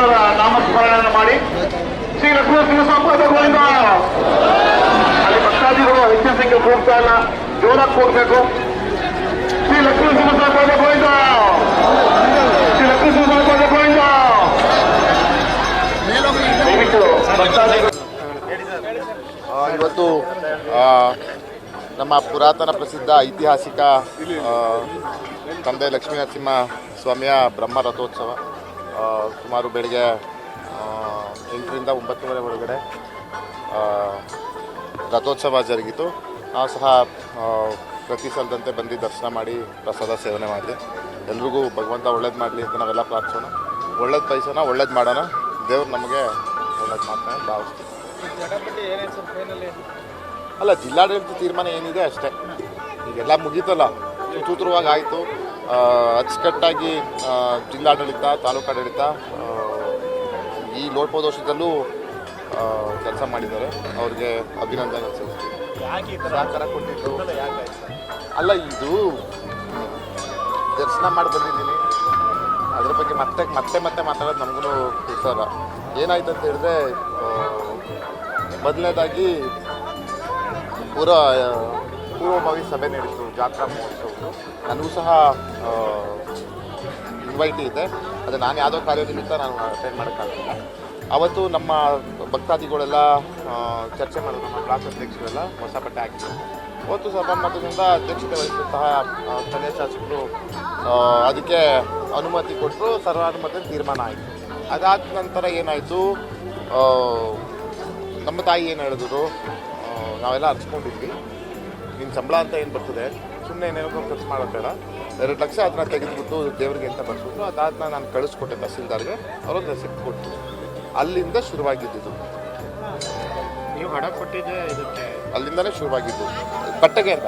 ದೇವರ ನಾಮಸ್ಮರಣೆಯನ್ನು ಮಾಡಿ ಶ್ರೀ ಲಕ್ಷ್ಮೀ ಸಂಪದ ಗೋವಿಂದ. ಅಲ್ಲಿ ಭಕ್ತಾದಿಗಳು ಹೆಚ್ಚಿನ ಸಂಖ್ಯೆ ಕೂಗ್ತಾ ಇಲ್ಲ, ಜೋರಾಗಿ ಕೂಗಬೇಕು. ಶ್ರೀ ಲಕ್ಷ್ಮೀ ಸಂಪದ ಗೋವಿಂದ, ಶ್ರೀ ಲಕ್ಷ್ಮೀ ಸಂಪದ ಗೋವಿಂದ. ದಯವಿಟ್ಟು ಭಕ್ತಾದಿಗಳು ಇವತ್ತು ನಮ್ಮ ಪುರಾತನ ಪ್ರಸಿದ್ಧ ಐತಿಹಾಸಿಕ ತಂದೆ ಲಕ್ಷ್ಮೀ ನರಸಿಂಹ ಸ್ವಾಮಿಯ ಬ್ರಹ್ಮ ರಥೋತ್ಸವ ಸುಮಾರು ಬೆಳಗ್ಗೆ 8ರಿಂದ 9:30 ಒಳಗಡೆ ರಥೋತ್ಸವ ಜರುಗಿತು. ನಾವು ಸಹ ಪ್ರತಿ ಸಲದಂತೆ ಬಂದು ದರ್ಶನ ಮಾಡಿ ಪ್ರಸಾದ ಸೇವನೆ ಮಾಡಿದೆ. ಎಲ್ರಿಗೂ ಭಗವಂತ ಒಳ್ಳೇದು ಮಾಡಲಿ ಅಂತ ನಾವೆಲ್ಲ ಪ್ರಾರ್ಥಿಸೋಣ. ಒಳ್ಳೇದು ಬಯಸೋಣ, ಒಳ್ಳೇದು ಮಾಡೋಣ. ದೇವ್ರು ನಮಗೆ ಒಳ್ಳೇದು ಮಾಡ್ತಾನೆ ಭಾವಿಸ್ತೀವಿ. ಅಲ್ಲ, ಜಿಲ್ಲಾಡಳಿತ ತೀರ್ಮಾನ ಏನಿದೆ ಅಷ್ಟೇ. ಈಗೆಲ್ಲ ಮುಗೀತಲ್ಲ, ಸುಸೂತ್ರವಾಗಿ ಆಯಿತು. ಅಚ್ಚುಕಟ್ಟಾಗಿ ಜಿಲ್ಲಾಡಳಿತ, ತಾಲೂಕಾಡಳಿತ ಈ ಲೋಪದೋಷದಲ್ಲೂ ಕೆಲಸ ಮಾಡಿದ್ದಾರೆ. ಅವ್ರಿಗೆ ಅಭಿನಂದನೆ ಸಲ್ಲಿಸ್ತೀವಿ. ಸಹಕಾರ ಕೊಟ್ಟಿದ್ದು ಅಲ್ಲ, ಇದು ದರ್ಶನ ಮಾಡಿ ಬಂದಿದ್ದೀನಿ. ಅದ್ರ ಬಗ್ಗೆ ಮತ್ತೆ ಮಾತಾಡೋದು ನಮಗೂ ಇಷ್ಟಲ್ಲ. ಏನಾಯ್ತು ಅಂತ ಹೇಳಿದ್ರೆ, ಮೊದಲನೇದಾಗಿ ಪೂರ್ವಭಾವಿ ಸಭೆ ನಡೀತು, ಜಾತ್ರಾ ಮಹೋತ್ಸವದ್ದು. ನನಗೂ ಸಹ ಇನ್ವೈಟಿ ಇದೆ. ಅದು ನಾನು ಯಾವುದೋ ಕಾರ್ಯನಿಮಿತ್ತ ನಾನು ಅಟೆಂಡ್ ಮಾಡೋಕ್ಕಾಗಲಿಲ್ಲ. ಅವತ್ತು ನಮ್ಮ ಭಕ್ತಾದಿಗಳೆಲ್ಲ ಚರ್ಚೆ ಮಾಡಿದ್ರು. ನಮ್ಮ ಬ್ಲಾಕ್ ಅಧ್ಯಕ್ಷರೆಲ್ಲ ಹೊಸ ಬಟ್ಟೆ ಹಾಕಿದ್ರು. ಅವತ್ತು ಸಭಾಮತದಿಂದ ಅಧ್ಯಕ್ಷತೆ ವಹಿಸಿದಂತಹ ಸ್ಥಳೀಯ ಶಾಸಕರು ಅದಕ್ಕೆ ಅನುಮತಿ ಕೊಟ್ಟರು. ಸರ್ವಾನುಮತ ತೀರ್ಮಾನ ಆಯಿತು. ಅದಾದ ನಂತರ ಏನಾಯಿತು, ನಮ್ಮ ತಾಯಿ ಏನು ಹೇಳಿದ್ರು, ನಾವೆಲ್ಲ ಹರ್ಚ್ಕೊಂಡಿದ್ವಿ, ನಿನ್ನ ಸಂಬಳ ಅಂತ ಏನು ಬರ್ತದೆ, ಸುಮ್ಮನೆ ಏನೇನೋ ಖರ್ಚು ಮಾಡೋದು ಬೇಡ, 2 ಲಕ್ಷ ಅದನ್ನ ತೆಗೆದುಬಿಟ್ಟು ದೇವರಿಗೆ ಅಂತ ಬರ್ಸ್ಬಿಟ್ಟು ಅದಾದನ್ನ ನಾನು ಕಳಿಸ್ಕೊಟ್ಟೆ ತಹಸೀಲ್ದಾರ್ಗೆ. ಅವರೊಂದು ರೆಸಿಪ್ಟ್ ಕೊಟ್ಟು ಅಲ್ಲಿಂದ ಶುರುವಾಗಿದ್ದು. ನೀವು ಹಣ ಕೊಟ್ಟಿದ್ದೆ ಇದಕ್ಕೆ? ಅಲ್ಲಿಂದನೇ ಶುರುವಾಗಿದ್ದು ಬಟ್ಟೆಗೆ ಅಂತ.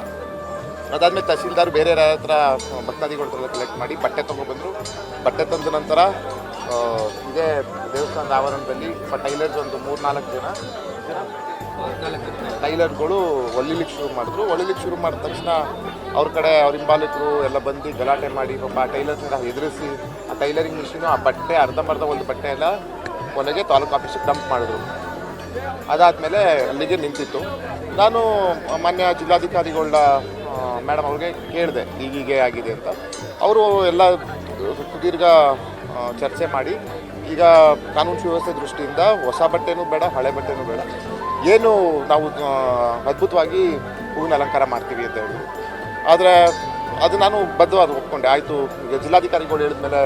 ಅದಾದಮೇಲೆ ತಹಸೀಲ್ದಾರ್ ಬೇರೆ ಯಾರ ಹತ್ರ ಭಕ್ತಾದಿಗಳ ಹತ್ರ ಕಲೆಕ್ಟ್ ಮಾಡಿ ಬಟ್ಟೆ ತೊಗೊಬಂದರು. ಬಟ್ಟೆ ತಂದ ನಂತರ ಇದೇ ದೇವಸ್ಥಾನದ ಆವರಣದಲ್ಲಿ ಟೈಲರ್ಸ್ ಒಂದು 3-4 ಜನ ಟೈಲರ್ಗಳು ಹೊಲಿಲಿಕ್ಕೆ ಶುರು ಮಾಡಿದ್ರು. ಹೊಲಿಲಿಕ್ಕೆ ಶುರು ಮಾಡಿದ ತಕ್ಷಣ ಅವ್ರ ಕಡೆ ಅವ್ರ ಹಿಂಬಾಲಕರು ಎಲ್ಲ ಬಂದು ಗಲಾಟೆ ಮಾಡಿ ಪಾಪ ಆ ಟೈಲರ್ಸ್ನ ಎದುರಿಸಿ ಆ ಟೈಲರಿಂಗ್ ಮಿಷಿನು ಆ ಬಟ್ಟೆ ಅರ್ಧಂಬರ್ಧ ಒಂದು ಬಟ್ಟೆ ಎಲ್ಲ ಕೊನೆಗೆ ತಾಲೂಕು ಆಫೀಸಿಗೆ ಡಂಪ್ ಮಾಡಿದ್ರು. ಅದಾದಮೇಲೆ ಅಲ್ಲಿಗೆ ನಿಂತಿತ್ತು. ನಾನು ಮಾನ್ಯ ಜಿಲ್ಲಾಧಿಕಾರಿಗಳ ಮೇಡಮ್ ಅವ್ರಿಗೆ ಕೇಳಿದೆ ಹೀಗೆ ಆಗಿದೆ ಅಂತ. ಅವರು ಎಲ್ಲ ಸುದೀರ್ಘ ಚರ್ಚೆ ಮಾಡಿ ಈಗ ಕಾನೂನು ಸುವ್ಯವಸ್ಥೆ ದೃಷ್ಟಿಯಿಂದ ಹೊಸ ಬಟ್ಟೆನೂ ಬೇಡ, ಹಳೆ ಬಟ್ಟೆನೂ ಬೇಡ, ಏನು ನಾವು ಅದ್ಭುತವಾಗಿ ಹೂವಿನ ಅಲಂಕಾರ ಮಾಡ್ತೀವಿ ಅಂತ ಹೇಳಿದ್ರು. ಆದರೆ ಅದು ನಾನು ಬದ್ಧವಾಗಿ ಒಪ್ಕೊಂಡೆ. ಆಯಿತು, ಈಗ ಜಿಲ್ಲಾಧಿಕಾರಿಗಳು ಹೇಳಿದ್ಮೇಲೆ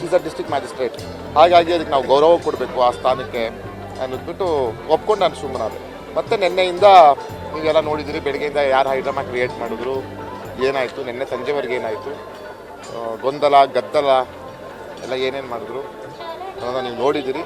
ಈಸ್ ಅ ಡಿಸ್ಟ್ರಿಕ್ಟ್ ಮ್ಯಾಜಿಸ್ಟ್ರೇಟ್, ಹಾಗಾಗಿ ಅದಕ್ಕೆ ನಾವು ಗೌರವ ಕೊಡಬೇಕು ಆ ಸ್ಥಾನಕ್ಕೆ ಅನ್ನೋದ್ಬಿಟ್ಟು ಒಪ್ಕೊಂಡು ನಾನು ಸುಮ್ಮನಾದೆ. ಮತ್ತು ನಿನ್ನೆಯಿಂದ ನೀವೆಲ್ಲ ನೋಡಿದಿರಿ, ಬೆಳಗ್ಗೆಯಿಂದ ಯಾರು ಹೈಡ್ರಾಮಾ ಕ್ರಿಯೇಟ್ ಮಾಡಿದ್ರು, ಏನಾಯಿತು, ನಿನ್ನೆ ಸಂಜೆವರೆಗೆ ಏನಾಯಿತು, ಗೊಂದಲ ಗದ್ದಲ ಎಲ್ಲ ಏನೇನು ಮಾಡಿದ್ರು ಅನ್ನೋದನ್ನ ನೀವು ನೋಡಿದ್ದೀರಿ.